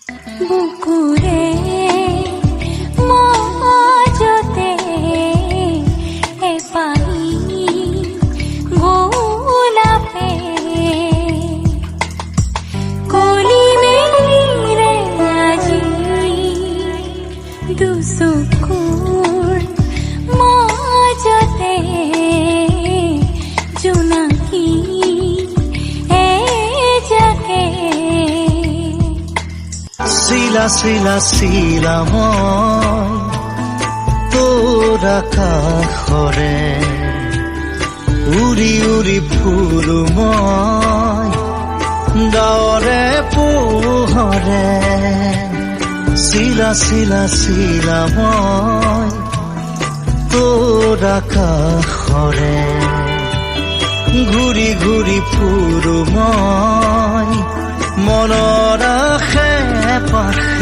বুকুৰে মাজতে এপাহি গোলাপে কলি মেলিলে আজি দুচকুৰ মাজতে জোনাকী এজাকে চিলা চিলা চিলা মই তোৰ আকাশৰে উৰি উৰি ফুৰো মই ডাৱৰে পোহৰে চিলা চিলা চিলা মই তোৰ আকাশৰে ঘূৰি ঘূৰি ফুৰো মই মনৰ আশে পাশে